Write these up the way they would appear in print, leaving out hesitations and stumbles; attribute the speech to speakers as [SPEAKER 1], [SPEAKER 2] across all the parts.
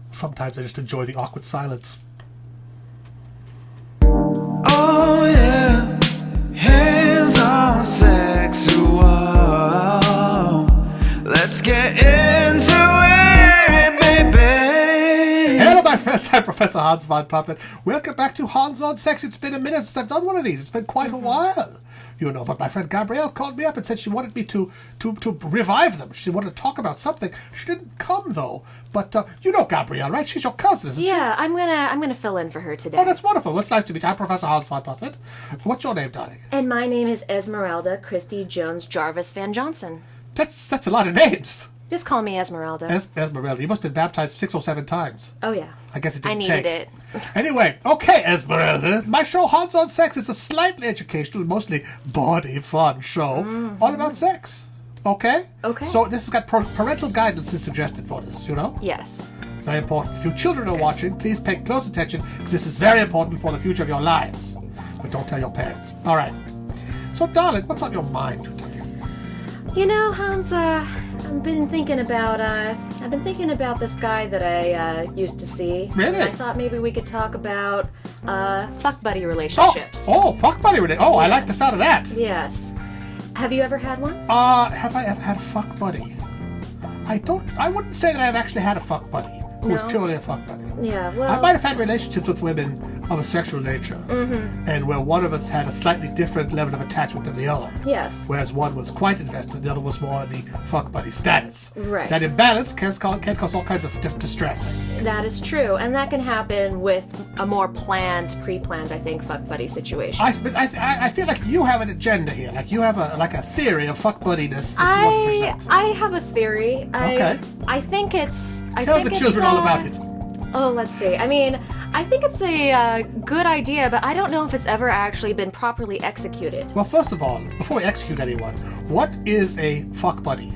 [SPEAKER 1] Sometimes I just enjoy the awkward silence.
[SPEAKER 2] Oh yeah, hands on sexual. Let's get into it, baby.
[SPEAKER 1] Hello, my friends. I'm Professor Hans von Puppet. Welcome back to Hans on Sex. It's been a minute since I've done one of these. It's been quite a while. You know, but my friend Gabrielle called me up and said she wanted me to revive them. She wanted to talk about something. She didn't come though. But you know Gabrielle, right? She's your cousin, isn't she?
[SPEAKER 3] Yeah, I'm gonna fill in for her today.
[SPEAKER 1] Oh, that's wonderful. Well, it's nice to meet you. I'm Professor Hans von Puppet. What's your name, darling?
[SPEAKER 3] And my name is Esmeralda Christy Jones Jarvis Van Johnson.
[SPEAKER 1] That's a lot of names.
[SPEAKER 3] Just call me Esmeralda.
[SPEAKER 1] Esmeralda. You must have been baptized 6 or 7 times.
[SPEAKER 3] Oh yeah.
[SPEAKER 1] I guess it didn't
[SPEAKER 3] I needed
[SPEAKER 1] take.
[SPEAKER 3] it.
[SPEAKER 1] Anyway, okay, Esmeralda. My show, Hans on Sex, is a slightly educational, mostly body fun show all about sex. Okay?
[SPEAKER 3] Okay.
[SPEAKER 1] So this has got parental guidance is suggested for this, you know?
[SPEAKER 3] Yes.
[SPEAKER 1] Very important. If your children are
[SPEAKER 3] good.
[SPEAKER 1] watching, please pay close attention because this is very important for the future of your lives. But don't tell your parents. All right. So, darling, what's on your mind today?
[SPEAKER 3] You know, Hans, I've been thinking about this guy that I used to see.
[SPEAKER 1] Really?
[SPEAKER 3] And I thought maybe we could talk about fuck buddy relationships.
[SPEAKER 1] Fuck buddy relationship. Oh, I like the sound of that.
[SPEAKER 3] Yes. Have you ever had one?
[SPEAKER 1] Have I ever had a fuck buddy? I wouldn't say that I've actually had a fuck buddy who was
[SPEAKER 3] No?
[SPEAKER 1] purely a fuck buddy.
[SPEAKER 3] Yeah, well...
[SPEAKER 1] I might have had relationships with women of a sexual nature, and where one of us had a slightly different level of attachment than the other.
[SPEAKER 3] Yes.
[SPEAKER 1] Whereas one was quite invested, the other was more in the fuck buddy status.
[SPEAKER 3] Right.
[SPEAKER 1] That imbalance can cause all kinds of distress.
[SPEAKER 3] That is true, and that can happen with a more pre-planned, I think, fuck buddy situation.
[SPEAKER 1] I feel like you have an agenda here, like you have a theory of fuck buddiness that you want to present.
[SPEAKER 3] I have a theory.
[SPEAKER 1] Okay.
[SPEAKER 3] I think it's...
[SPEAKER 1] Tell the children all about it.
[SPEAKER 3] Oh, let's see. I mean, I think it's a good idea, but I don't know if it's ever actually been properly executed.
[SPEAKER 1] Well, first of all, before we execute anyone, what is a fuck buddy?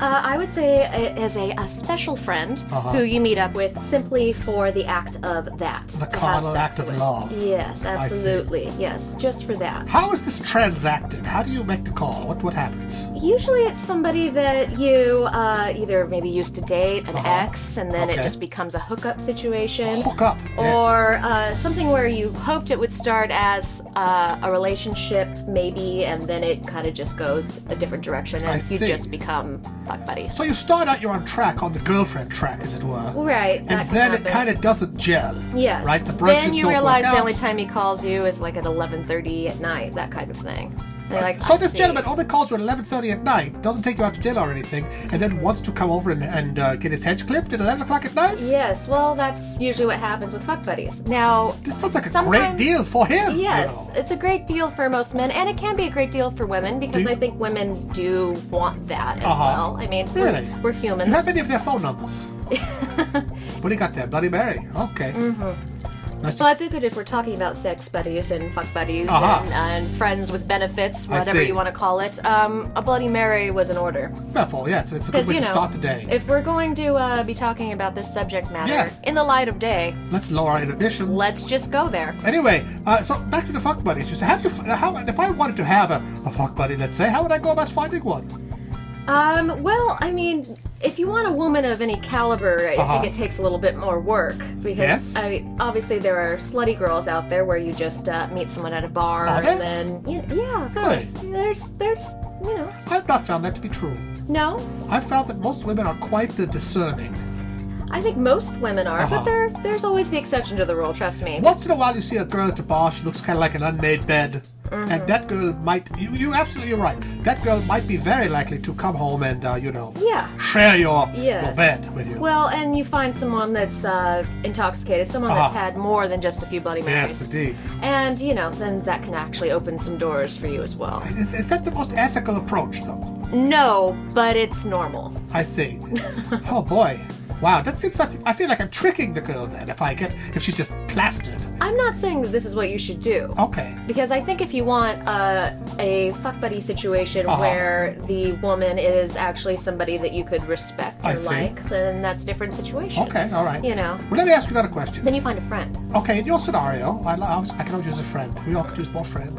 [SPEAKER 3] I would say it is a special friend who you meet up with simply for the act of that.
[SPEAKER 1] The
[SPEAKER 3] to
[SPEAKER 1] carnal
[SPEAKER 3] have sex
[SPEAKER 1] act of
[SPEAKER 3] with.
[SPEAKER 1] love.
[SPEAKER 3] Yes, absolutely. Yes, just for that.
[SPEAKER 1] How is this transacted? How do you make the call? What happens?
[SPEAKER 3] Usually it's somebody that you either maybe used to date, an ex, and then it just becomes a hookup situation.
[SPEAKER 1] Hook up.
[SPEAKER 3] Or something where you hoped it would start as a relationship, maybe, and then it kind of just goes a different direction, and you just become fuck buddies.
[SPEAKER 1] So you start out, you're on the girlfriend track, as it were.
[SPEAKER 3] Right.
[SPEAKER 1] And then it kind of doesn't gel.
[SPEAKER 3] Yes.
[SPEAKER 1] Right? The
[SPEAKER 3] then you
[SPEAKER 1] don't
[SPEAKER 3] realize
[SPEAKER 1] work
[SPEAKER 3] the
[SPEAKER 1] out.
[SPEAKER 3] only time he calls you is like at 11:30 at night, that kind of thing. They're like,
[SPEAKER 1] So
[SPEAKER 3] I
[SPEAKER 1] this
[SPEAKER 3] see.
[SPEAKER 1] gentleman only calls you at 11:30 at night, doesn't take you out to dinner or anything, and then wants to come over and get his hedge clipped at 11 o'clock at night?
[SPEAKER 3] Yes, well, that's usually what happens with fuck buddies. Now,
[SPEAKER 1] This sounds like a great
[SPEAKER 3] sometimes-
[SPEAKER 1] deal for him.
[SPEAKER 3] Yes,
[SPEAKER 1] You know.
[SPEAKER 3] it's a great deal for most men, and it can be a great deal for women because
[SPEAKER 1] Do you-
[SPEAKER 3] I think women do want that as well. I mean,
[SPEAKER 1] Really?
[SPEAKER 3] we're
[SPEAKER 1] Do
[SPEAKER 3] humans.
[SPEAKER 1] you have any of their phone numbers? What do you got there? Bloody Mary. Okay. Nice to
[SPEAKER 3] Well, I figured if we're talking about sex buddies and fuck buddies and friends with benefits,
[SPEAKER 1] I
[SPEAKER 3] whatever
[SPEAKER 1] see.
[SPEAKER 3] you want to call it, a Bloody Mary was in order.
[SPEAKER 1] Therefore, yeah, it's a good
[SPEAKER 3] Because,
[SPEAKER 1] way
[SPEAKER 3] you
[SPEAKER 1] to
[SPEAKER 3] know,
[SPEAKER 1] start the day.
[SPEAKER 3] if we're going to be talking about this subject matter
[SPEAKER 1] Yeah.
[SPEAKER 3] in the light of day,
[SPEAKER 1] Let's lower our inhibitions.
[SPEAKER 3] let's just go there.
[SPEAKER 1] Anyway, so back to the fuck buddies. You say, how if I wanted to have a fuck buddy, let's say, how would I go about finding one?
[SPEAKER 3] Well, I mean, if you want a woman of any caliber, I think it takes a little bit more work because
[SPEAKER 1] Yes.
[SPEAKER 3] obviously there are slutty girls out there where you just meet someone at a bar
[SPEAKER 1] Are there?
[SPEAKER 3] and then yeah, of
[SPEAKER 1] Really?
[SPEAKER 3] course. There's you know,
[SPEAKER 1] I've not found that to be true.
[SPEAKER 3] no.
[SPEAKER 1] I've found that most women are quite the discerning.
[SPEAKER 3] I think most women are, but there's always the exception to the rule. Trust me.
[SPEAKER 1] Once in a while, you see a girl at the bar. She looks kind of like an unmade bed, and that girl might. You absolutely are right. That girl might be very likely to come home and
[SPEAKER 3] Yeah.
[SPEAKER 1] share your
[SPEAKER 3] Yes.
[SPEAKER 1] bed with you.
[SPEAKER 3] Well, and you find someone that's intoxicated, someone that's had more than just a few Bloody Marys.
[SPEAKER 1] Yes, indeed.
[SPEAKER 3] And, then that can actually open some doors for you as well.
[SPEAKER 1] Is that the most ethical approach, though?
[SPEAKER 3] No, but it's normal.
[SPEAKER 1] I see. Oh boy. Wow, that seems like I feel like I'm tricking the girl then if she's just plastered.
[SPEAKER 3] I'm not saying that this is what you should do.
[SPEAKER 1] Okay.
[SPEAKER 3] Because I think if you want a fuck buddy situation where the woman is actually somebody that you could respect or like, then that's a different situation.
[SPEAKER 1] Okay, all right.
[SPEAKER 3] You know.
[SPEAKER 1] Well, let me ask you another question.
[SPEAKER 3] Then you find a friend.
[SPEAKER 1] Okay, in your scenario, I can always use a friend. We all could use more friends.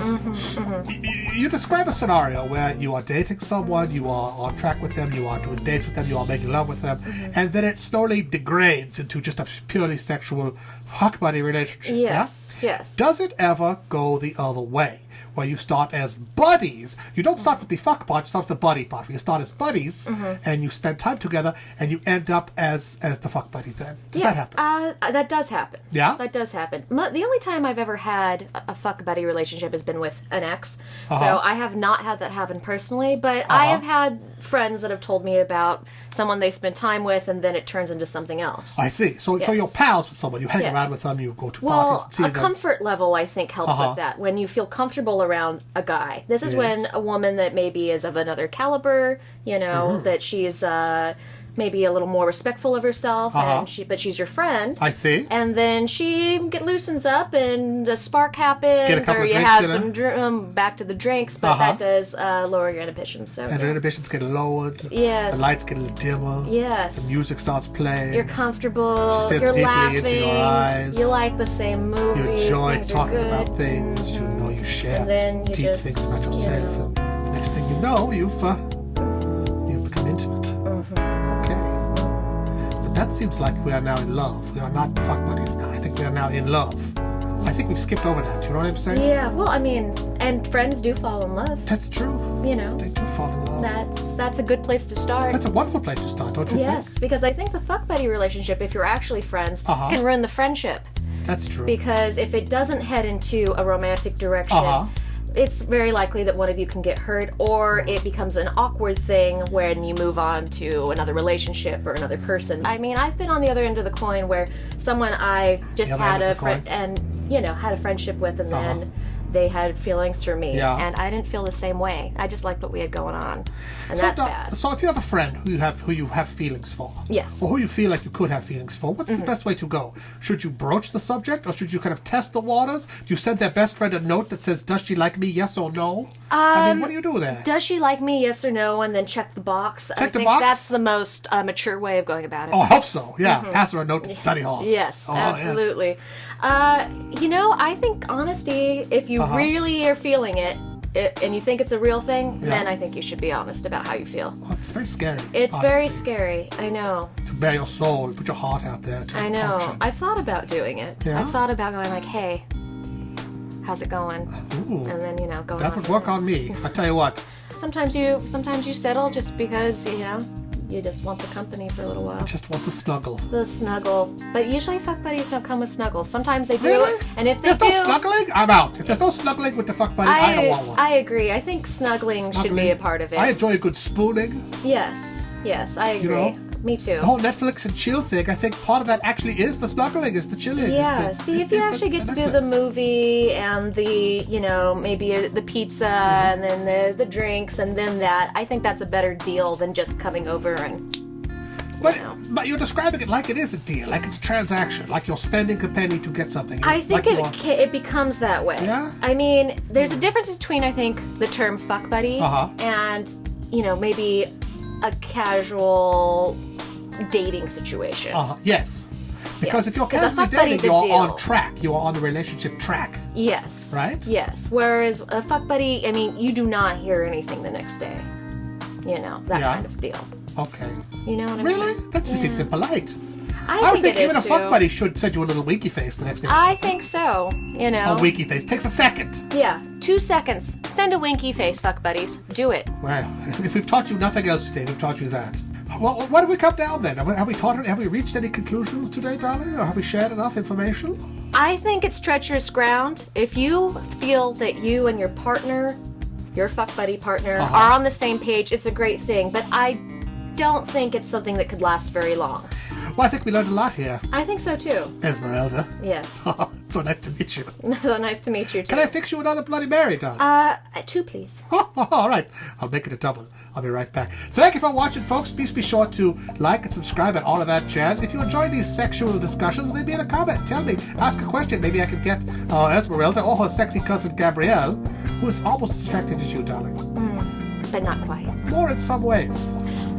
[SPEAKER 1] You describe a scenario where you are dating someone, you are on track with them, you are doing dates with them, you are making love with them, and then it slowly degrades into just a purely sexual fuck buddy relationship.
[SPEAKER 3] Yes,
[SPEAKER 1] yeah?
[SPEAKER 3] yes.
[SPEAKER 1] Does it ever go the other way? Where you start as buddies. You don't start with the fuck part, you start with the buddy part. You start as buddies, and you spend time together, and you end up as the fuck buddy then. Does that happen?
[SPEAKER 3] That does happen.
[SPEAKER 1] Yeah?
[SPEAKER 3] That does happen. The only time I've ever had a fuck buddy relationship has been with an ex. So I have not had that happen personally, but I have had friends that have told me about someone they spend time with, and then it turns into something else.
[SPEAKER 1] I see. So you're pals with someone. You hang around with them, you go to parties and see them.
[SPEAKER 3] Comfort level, I think, helps with that. When you feel comfortable around a guy. This is when a woman that maybe is of another caliber, you know, that she's maybe a little more respectful of herself, but she's your friend.
[SPEAKER 1] I see.
[SPEAKER 3] And then she loosens up, and a spark happens, or you have some back to the drinks, but that does lower your inhibitions. So
[SPEAKER 1] and your inhibitions get lowered.
[SPEAKER 3] Yes.
[SPEAKER 1] The lights get a little dimmer.
[SPEAKER 3] Yes.
[SPEAKER 1] The music starts playing.
[SPEAKER 3] You're comfortable.
[SPEAKER 1] She stares
[SPEAKER 3] You're
[SPEAKER 1] deeply
[SPEAKER 3] laughing.
[SPEAKER 1] into your eyes.
[SPEAKER 3] You like the same movies.
[SPEAKER 1] You enjoy
[SPEAKER 3] things
[SPEAKER 1] talking
[SPEAKER 3] are good.
[SPEAKER 1] about things. You know, you share
[SPEAKER 3] then you
[SPEAKER 1] deep things about yourself. And next thing you know, you've become intimate. Okay. But that seems like we are now in love. We are not fuck buddies now. I think we are now in love. I think we've skipped over that. You know what I'm saying?
[SPEAKER 3] Yeah. Well, I mean, and friends do fall in love.
[SPEAKER 1] That's true.
[SPEAKER 3] You know.
[SPEAKER 1] They do fall in love.
[SPEAKER 3] That's a good place to start.
[SPEAKER 1] That's a wonderful place to start, don't you think?
[SPEAKER 3] Yes, because I think the fuck buddy relationship, if you're actually friends, can ruin the friendship.
[SPEAKER 1] That's true.
[SPEAKER 3] Because if it doesn't head into a romantic direction, it's very likely that one of you can get hurt, or it becomes an awkward thing when you move on to another relationship or another person. I mean, I've been on the other end of the coin where someone I just had a friend and had a friendship with, and then they had feelings for me, and I didn't feel the same way. I just liked what we had going on, and that's bad.
[SPEAKER 1] So if you have a friend who you have feelings for,
[SPEAKER 3] yes,
[SPEAKER 1] or who you feel like you could have feelings for, what's the best way to go? Should you broach the subject, or should you kind of test the waters? Do you send their best friend a note that says, "Does she like me? Yes or no?" I mean, what do you do there?
[SPEAKER 3] Does she like me? Yes or no, and then check the box. I think that's the most mature way of going about it.
[SPEAKER 1] Oh, I hope so. Yeah, pass her a note to study hall.
[SPEAKER 3] Yes, absolutely. Yes. I think honesty, if you really are feeling it, and you think it's a real thing, then I think you should be honest about how you feel.
[SPEAKER 1] Well, it's very scary.
[SPEAKER 3] It's very scary. I know.
[SPEAKER 1] To bare your soul, put your heart out there.
[SPEAKER 3] I know.
[SPEAKER 1] Function.
[SPEAKER 3] I've thought about doing it.
[SPEAKER 1] Yeah?
[SPEAKER 3] I've thought about going like, hey, how's it going?
[SPEAKER 1] Ooh,
[SPEAKER 3] and then going.
[SPEAKER 1] That would work on me. I tell you what.
[SPEAKER 3] Sometimes you settle just because you just want the company for a little while.
[SPEAKER 1] Just want the snuggle.
[SPEAKER 3] The snuggle. But usually fuck buddies don't come with snuggles. Sometimes they do.
[SPEAKER 1] Really?
[SPEAKER 3] And if they
[SPEAKER 1] there's no snuggling, I'm out. If there's no snuggling with the fuck buddy, I don't want one.
[SPEAKER 3] I agree. I think snuggling should be a part of it.
[SPEAKER 1] I enjoy a good spooning.
[SPEAKER 3] Yes, I agree. Me too.
[SPEAKER 1] The whole Netflix and chill thing, I think part of that actually is the snuggling, is the chilling.
[SPEAKER 3] Yeah, if you actually get to do the movie and the, maybe the pizza and then the drinks and then that, I think that's a better deal than just coming over and...
[SPEAKER 1] But you're describing it like it is a deal, like it's a transaction, like you're spending a penny to get something.
[SPEAKER 3] I think it becomes that way.
[SPEAKER 1] Yeah?
[SPEAKER 3] I mean, there's a difference between, I think, the term fuck buddy and, maybe a casual dating situation.
[SPEAKER 1] Yes. Because if you're casually dating, you're on track. You are on the relationship track.
[SPEAKER 3] Yes.
[SPEAKER 1] Right?
[SPEAKER 3] Yes. Whereas a fuck buddy, I mean, you do not hear anything the next day. That kind of deal.
[SPEAKER 1] Okay.
[SPEAKER 3] You know what I mean?
[SPEAKER 1] Really? That just seems impolite.
[SPEAKER 3] I
[SPEAKER 1] would think
[SPEAKER 3] it
[SPEAKER 1] even
[SPEAKER 3] is
[SPEAKER 1] a fuck buddy should send you a little winky face the next day.
[SPEAKER 3] I think so.
[SPEAKER 1] A winky face takes a second.
[SPEAKER 3] Yeah, 2 seconds. Send a winky face, fuck buddies. Do it.
[SPEAKER 1] Well, if we've taught you nothing else today, we've taught you that. Well, what have we come down then? Have we reached any conclusions today, darling? Or have we shared enough information?
[SPEAKER 3] I think it's treacherous ground. If you feel that you and your partner, your fuck buddy partner, are on the same page, it's a great thing. But I don't think it's something that could last very long.
[SPEAKER 1] Well, I think we learned a lot here.
[SPEAKER 3] I think so too.
[SPEAKER 1] Esmeralda.
[SPEAKER 3] Yes.
[SPEAKER 1] So nice to meet you.
[SPEAKER 3] So nice to meet you, too.
[SPEAKER 1] Can I fix you another Bloody Mary, darling?
[SPEAKER 3] 2, please.
[SPEAKER 1] All right. I'll make it a double. I'll be right back. Thank you for watching, folks. Please be sure to like and subscribe and all of that jazz. If you enjoy these sexual discussions, leave me in a comment. Tell me. Ask a question. Maybe I can get Esmeralda or her sexy cousin Gabrielle, who is almost as attractive as you, darling.
[SPEAKER 3] But not quite.
[SPEAKER 1] More in some ways.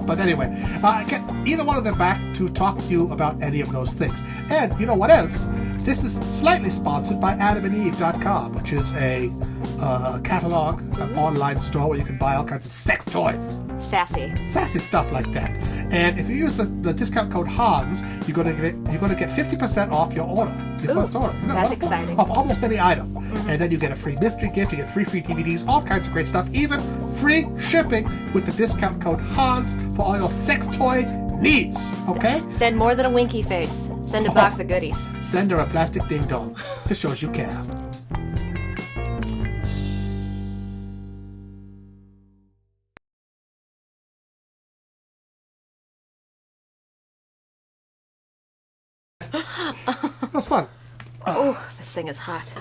[SPEAKER 1] But anyway, get either one of them back to talk to you about any of those things. And you know what else? This is slightly sponsored by AdamandEve.com, which is a catalog, an online store where you can buy all kinds of sex toys.
[SPEAKER 3] Sassy
[SPEAKER 1] Stuff like that. And if you use the discount code Hans, you're gonna get 50% off your order. Your first order.
[SPEAKER 3] That's exciting.
[SPEAKER 1] Of almost any item. And then you get a free mystery gift, you get free DVDs, all kinds of great stuff, even free shipping with the discount code Hans for all your sex toy needs. Okay?
[SPEAKER 3] Send more than a winky face. Send a box of goodies.
[SPEAKER 1] Send her a plastic ding dong. This shows you care. That was fun.
[SPEAKER 3] Oh, this thing is hot.